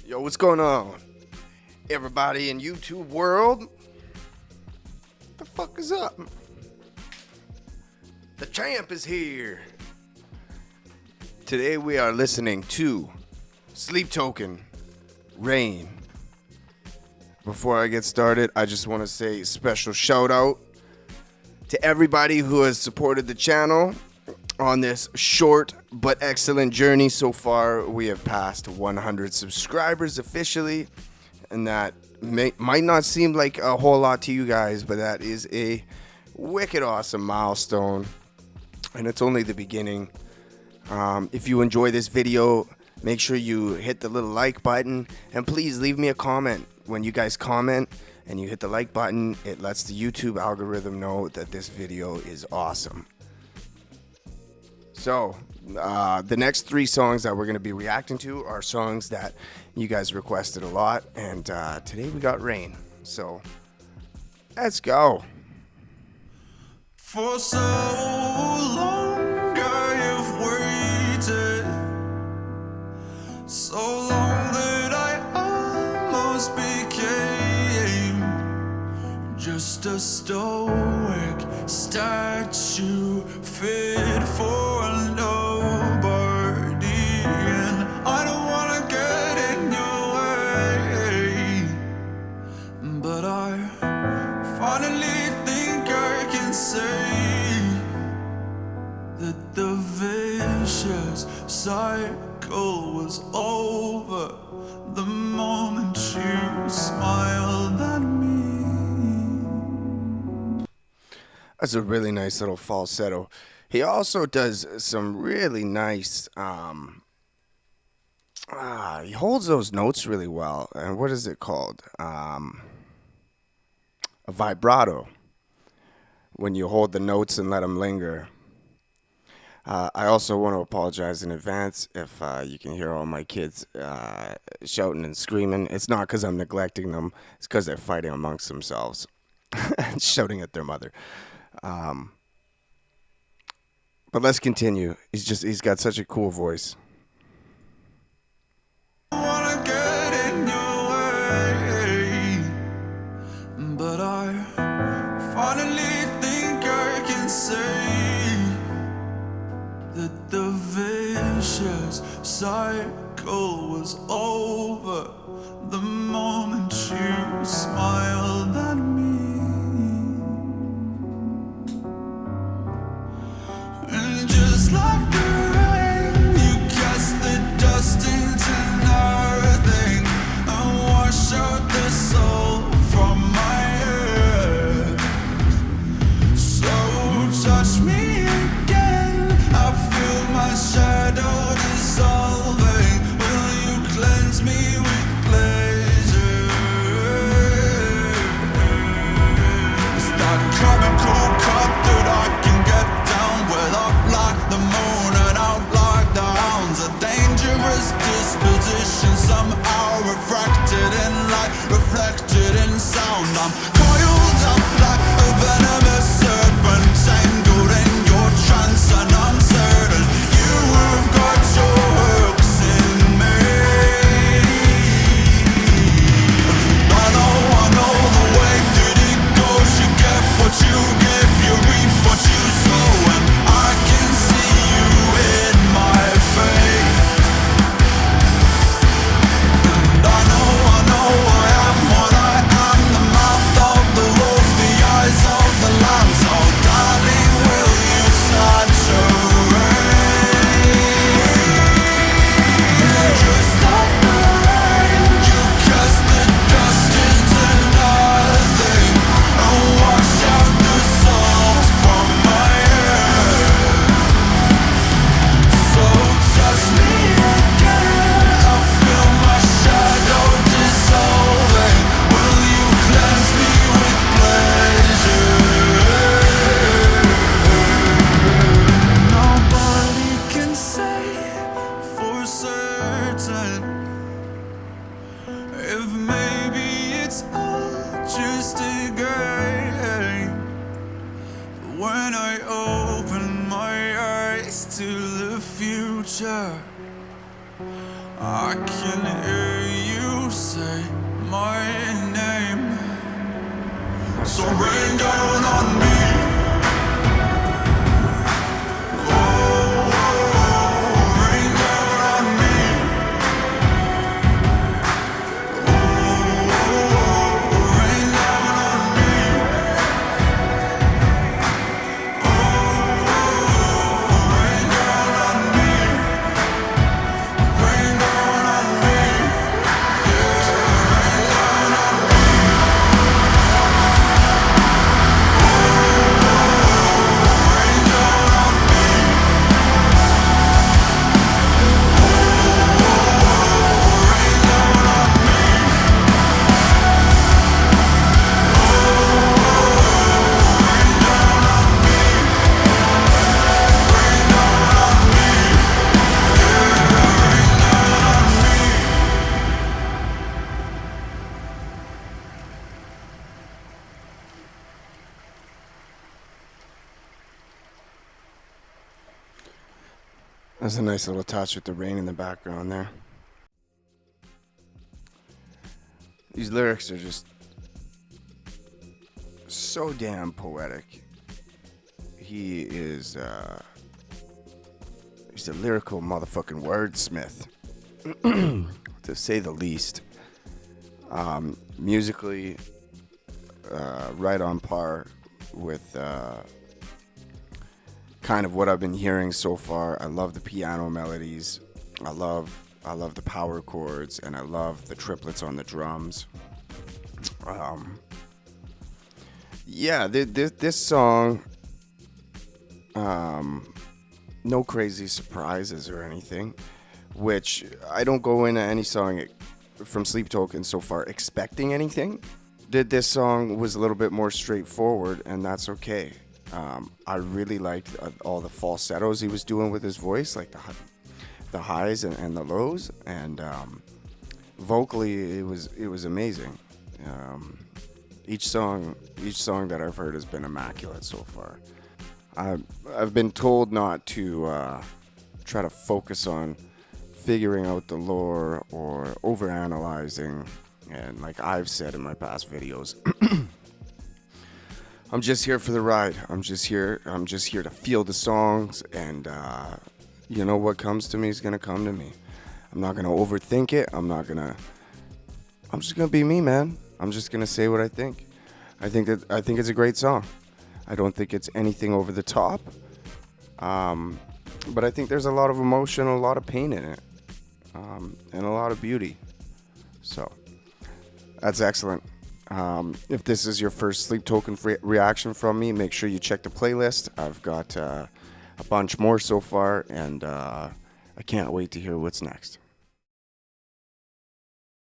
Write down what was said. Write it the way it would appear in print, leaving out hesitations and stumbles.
Yo, what's going on? Everybody in YouTube world? What the fuck is up? The champ is here. Today we are listening to Sleep Token, Rain. Before I get started, I just want to say a special shout out to everybody who has supported the channel on this short but excellent journey so far. We have passed 100 subscribers officially, and that might not seem like a whole lot to you guys, but that is a wicked awesome milestone, and it's only the beginning. If you enjoy this video, make sure you hit the little like button, and please leave me a comment. When you guys comment and you hit the like button, it lets the YouTube algorithm know that this video is awesome. So, the next 3 songs that we're going to be reacting to are songs that you guys requested a lot, and today we got Rain. So, let's go. For so long I have waited, so long that I almost became just a stoic statue fit for nobody, and I don't wanna get in your way, but I finally think I can say that the vicious cycle was over the moment you smiled at me. That's a really nice little falsetto. He also does some really nice, he holds those notes really well. And what is it called? A vibrato. When you hold the notes and let them linger. I also want to apologize in advance if you can hear all my kids shouting and screaming. It's not because I'm neglecting them. It's because they're fighting amongst themselves and shouting at their mother. But let's continue. He's got such a cool voice. I wanna get in your way, but I finally think I can say that the vicious cycle was over the moment you smiled at me. And just like the rain, you cast the dust into nothing and wash out the soul from my head. So touch me again, I feel my shadow dissolving. Will you cleanse me with pleasure? Is that cabin cool cup that I can get down with, up like the moon and out like the hounds? A dangerous disposition, somehow refracted in light, reflected in sound. I'm coiled up like a venomous serpent, tangled in your trance, and I'm certain you have got your hooks in me. I know the way that it goes. You get what you give, you reap what you sow, and I can see you in my fate. And I know I am what I am, the mouth of the wolf, the eyes of the lamb. So darling, will you saturate? Just like the rain, you cast the dust into nothing and wash out the salt from my head. So touch me again, I feel my shadow dissolving. Will you cleanse me with pleasure? Nobody can say for certain if maybe it's all just a game. When I open my eyes to the future, I can hear you say my name. So rain down on me. That's a nice little touch with the rain in the background there. These lyrics are just so damn poetic. He's a lyrical motherfucking wordsmith, to say the least. Musically, right on par with kind of what I've been hearing so far. I love the piano melodies. I love the power chords, and I love the triplets on the drums. This song, no crazy surprises or anything, which I don't go into any song from Sleep Token so far expecting anything. This song was a little bit more straightforward, and that's okay. I really liked all the falsettos he was doing with his voice, like the highs and the lows, and vocally it was amazing. Each song that I've heard has been immaculate so far. I've been told not to try to focus on figuring out the lore or overanalyzing, and like I've said in my past videos, I'm just here for the ride. I'm just here to feel the songs, and what comes to me is gonna come to me. I'm not gonna overthink it. I'm just gonna be me, man. I'm just gonna say what I think. I think it's a great song. I don't think it's anything over the top, but I think there's a lot of emotion, a lot of pain in it, and a lot of beauty. So that's excellent. If this is your first Sleep Token reaction from me, make sure you check the playlist. I've got a bunch more so far, and I can't wait to hear what's next.